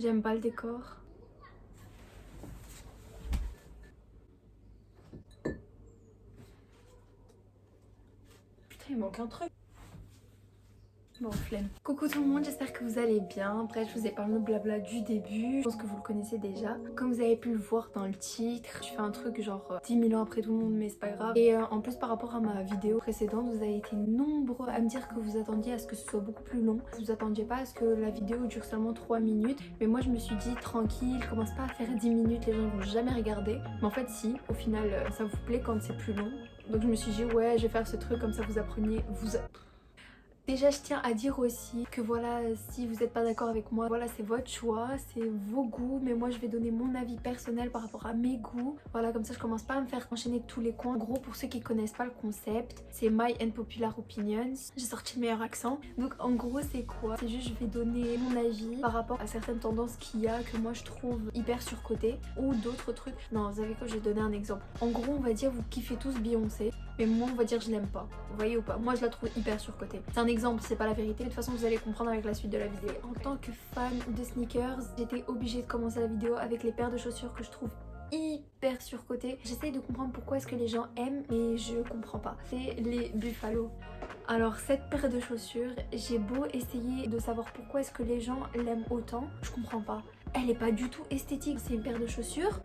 J'aime pas le décor. Putain, il manque un truc. Bon, flemme. Coucou tout le monde, j'espère que vous allez bien. Bref, je vous ai parlé de blabla du début. Je pense que vous le connaissez déjà. Comme vous avez pu le voir dans le titre, je fais un truc genre 10 000 ans après tout le monde, mais c'est pas grave. Et en plus, par rapport à ma vidéo précédente, vous avez été nombreux à me dire que vous attendiez à ce que ce soit beaucoup plus long. Vous attendiez pas à ce que la vidéo dure seulement 3 minutes. Mais moi, je me suis dit, tranquille, commence pas à faire 10 minutes, les gens vont jamais regarder. Mais en fait, si, au final, ça vous plaît quand c'est plus long. Donc je me suis dit, ouais, je vais faire ce truc comme ça, vous appreniez. Déjà, je tiens à dire aussi que voilà, si vous n'êtes pas d'accord avec moi, voilà, c'est votre choix, c'est vos goûts, mais moi je vais donner mon avis personnel par rapport à mes goûts. Voilà, comme ça je commence pas à me faire enchaîner de tous les coins. En gros, pour ceux qui connaissent pas le concept, c'est My Unpopular Opinions. J'ai sorti le meilleur accent. Donc en gros, c'est quoi? C'est juste, je vais donner mon avis par rapport à certaines tendances qu'il y a que moi je trouve hyper surcotées ou d'autres trucs. Non, vous savez quoi, je vais donner un exemple. En gros, on va dire, vous kiffez tous Beyoncé, mais moi on va dire je l'aime pas. Vous voyez ou pas? Moi je la trouve hyper surcotée. C'est un exemple, c'est pas la vérité, mais de toute façon vous allez comprendre avec la suite de la vidéo. En tant que fan de sneakers, j'étais obligée de commencer la vidéo avec les paires de chaussures que je trouve hyper surcotées. J'essaye de comprendre pourquoi est-ce que les gens aiment, mais je comprends pas. C'est les Buffalo. Alors cette paire de chaussures, j'ai beau essayer de savoir pourquoi est-ce que les gens l'aiment autant, je comprends pas. Elle est pas du tout esthétique, c'est une paire de chaussures.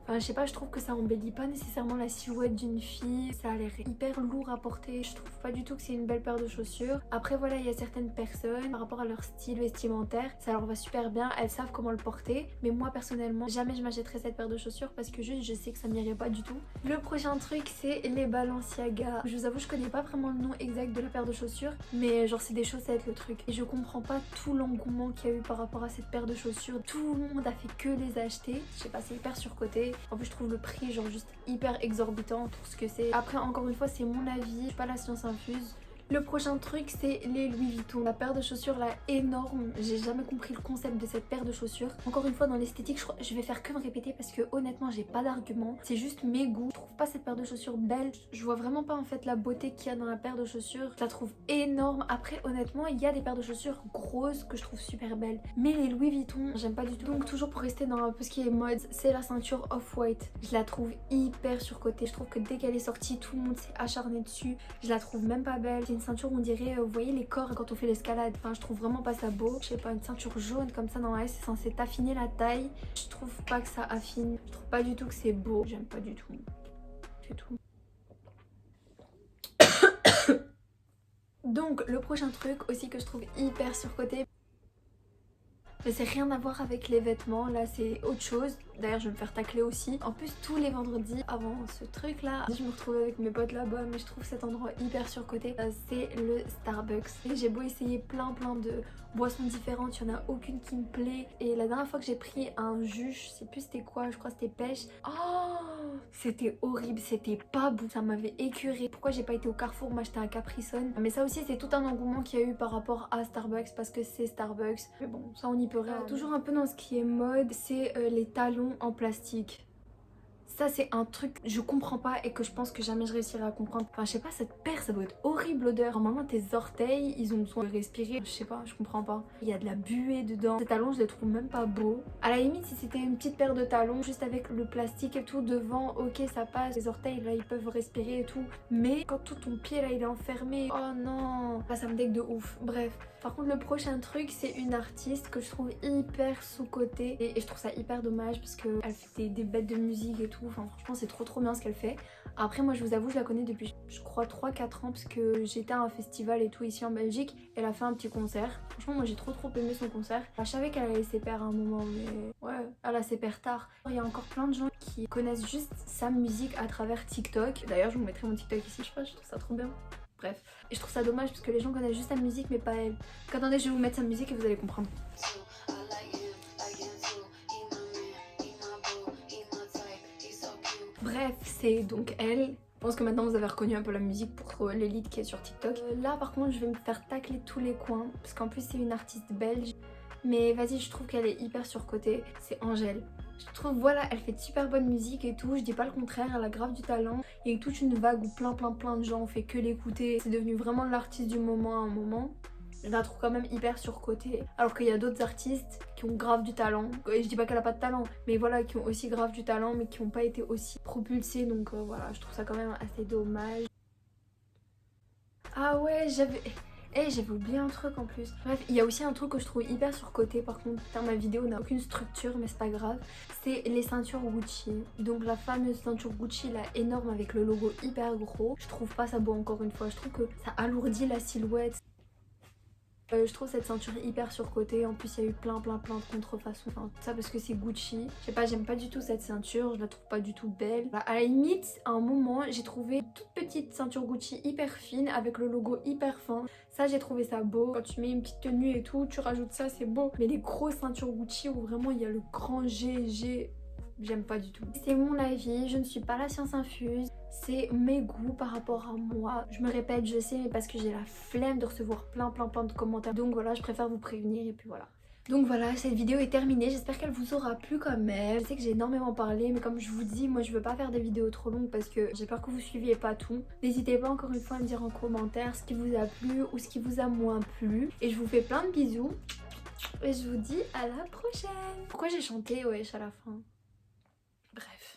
Enfin, je sais pas, je trouve que ça embellit pas nécessairement la silhouette d'une fille. Ça a l'air hyper lourd à porter. Je trouve pas du tout que c'est une belle paire de chaussures. Après voilà, il y a certaines personnes, par rapport à leur style vestimentaire, ça leur va super bien. Elles savent comment le porter. Mais moi personnellement, jamais je m'achèterais cette paire de chaussures parce que juste je sais que ça m'irait pas du tout. Le prochain truc, c'est les Balenciaga. Je vous avoue, je connais pas vraiment le nom exact de la paire de chaussures. Mais genre c'est des chaussettes le truc. Et je comprends pas tout l'engouement qu'il y a eu par rapport à cette paire de chaussures. Tout le monde a fait que les acheter. Je sais pas, c'est hyper surcoté. En plus je trouve le prix genre juste hyper exorbitant pour ce que c'est. Après encore une fois c'est mon avis, je suis pas la science infuse. Le prochain truc c'est les Louis Vuitton. La paire de chaussures là énorme, j'ai jamais compris le concept de cette paire de chaussures. Encore une fois dans l'esthétique je vais faire que me répéter parce que honnêtement j'ai pas d'argument. C'est juste mes goûts. Je trouve pas cette paire de chaussures belle. Je vois vraiment pas en fait la beauté qu'il y a dans la paire de chaussures. Je la trouve énorme. Après honnêtement il y a des paires de chaussures grosses que je trouve super belles. Mais les Louis Vuitton j'aime pas du tout. Donc toujours pour rester dans un peu ce qui est mode, c'est la ceinture Off-White. Je la trouve hyper surcotée. Je trouve que dès qu'elle est sortie tout le monde s'est acharné dessus. Je la trouve même pas belle. Une ceinture on dirait, vous voyez les corps quand on fait l'escalade, enfin je trouve vraiment pas ça beau. Je sais pas, une ceinture jaune comme ça dans la S, c'est censé affiner la taille. Je trouve pas que ça affine, je trouve pas du tout que c'est beau, j'aime pas du tout, c'est tout. Donc le prochain truc aussi que je trouve hyper surcoté, mais c'est rien à voir avec les vêtements, là c'est autre chose. D'ailleurs je vais me faire tacler aussi. En plus tous les vendredis avant ce truc là, je me retrouve avec mes potes là-bas, mais je trouve cet endroit hyper surcoté. C'est le Starbucks. Et j'ai beau essayer plein de boissons différentes, il n'y en a aucune qui me plaît. Et la dernière fois que j'ai pris un jus, je sais plus c'était quoi, je crois que c'était pêche. Oh, c'était horrible, c'était pas bon, ça m'avait écœuré. Pourquoi j'ai pas été au Carrefour m'acheter un Capri Sun? Mais ça aussi c'est tout un engouement qu'il y a eu par rapport à Starbucks parce que c'est Starbucks. Mais bon, ça on y peut rien. Toujours un peu dans ce qui est mode, c'est les talons en plastique. Ça c'est un truc je comprends pas et que je pense que jamais je réussirai à comprendre. Enfin je sais pas, cette paire ça doit être horrible l'odeur. Normalement tes orteils ils ont besoin de respirer. Je sais pas, je comprends pas. Il y a de la buée dedans. Ces talons je les trouve même pas beaux. À la limite si c'était une petite paire de talons juste avec le plastique et tout devant, ok ça passe. Les orteils là ils peuvent respirer et tout. Mais quand tout ton pied là il est enfermé, oh non, là ça me dégue de ouf. Bref. Par contre le prochain truc c'est une artiste que je trouve hyper sous-cotée et je trouve ça hyper dommage parce qu'elle fait des bêtes de musique et tout, enfin franchement c'est trop bien ce qu'elle fait. Après moi je vous avoue je la connais depuis je crois 3-4 ans parce que j'étais à un festival et tout ici en Belgique. Elle a fait un petit concert, franchement moi j'ai trop aimé son concert. Je savais qu'elle allait ses pairs à un moment mais ouais elle a ses pairs tard. Il y a encore plein de gens qui connaissent juste sa musique à travers TikTok. D'ailleurs je vous mettrai mon TikTok ici, je trouve ça trop bien. Bref, et je trouve ça dommage parce que les gens connaissent juste sa musique mais pas elle. Donc attendez, je vais vous mettre sa musique et vous allez comprendre. Bref, c'est donc elle. Je pense que maintenant vous avez reconnu un peu la musique pour l'élite qui est sur TikTok. Là par contre je vais me faire tacler tous les coins parce qu'en plus c'est une artiste belge. Mais vas-y, je trouve qu'elle est hyper surcotée, c'est Angèle. Je trouve voilà, elle fait de super bonne musique et tout, je dis pas le contraire, elle a grave du talent. Il y a eu toute une vague où plein de gens ont fait que l'écouter. C'est devenu vraiment l'artiste du moment à un moment. Je la trouve quand même hyper surcotée. Alors qu'il y a d'autres artistes qui ont grave du talent. Et je dis pas qu'elle a pas de talent, mais voilà, qui ont aussi grave du talent, mais qui n'ont pas été aussi propulsés. Donc voilà, je trouve ça quand même assez dommage. Ah ouais, j'avais oublié un truc en plus. Bref, il y a aussi un truc que je trouve hyper surcoté par contre. Putain, ma vidéo n'a aucune structure, mais c'est pas grave. C'est les ceintures Gucci. Donc la fameuse ceinture Gucci là, énorme avec le logo hyper gros. Je trouve pas ça beau encore une fois. Je trouve que ça alourdit la silhouette. Je trouve cette ceinture hyper surcotée. En plus, il y a eu plein de contrefaçons. Enfin, tout ça parce que c'est Gucci. Je sais pas, j'aime pas du tout cette ceinture. Je la trouve pas du tout belle. À la limite, à un moment, j'ai trouvé une toute petite ceinture Gucci hyper fine avec le logo hyper fin. Ça, j'ai trouvé ça beau. Quand tu mets une petite tenue et tout, tu rajoutes ça, c'est beau. Mais les grosses ceintures Gucci où vraiment il y a le grand G, j'aime pas du tout. C'est mon avis, je ne suis pas la science infuse. C'est mes goûts par rapport à moi. Je me répète, je sais, mais parce que j'ai la flemme de recevoir plein de commentaires. Donc voilà, je préfère vous prévenir et puis voilà. Donc voilà, cette vidéo est terminée. J'espère qu'elle vous aura plu quand même. Je sais que j'ai énormément parlé, mais comme je vous dis, moi je veux pas faire des vidéos trop longues parce que j'ai peur que vous suiviez pas tout. N'hésitez pas encore une fois à me dire en commentaire ce qui vous a plu ou ce qui vous a moins plu. Et je vous fais plein de bisous. Et je vous dis à la prochaine. Pourquoi j'ai chanté wesh à la fin?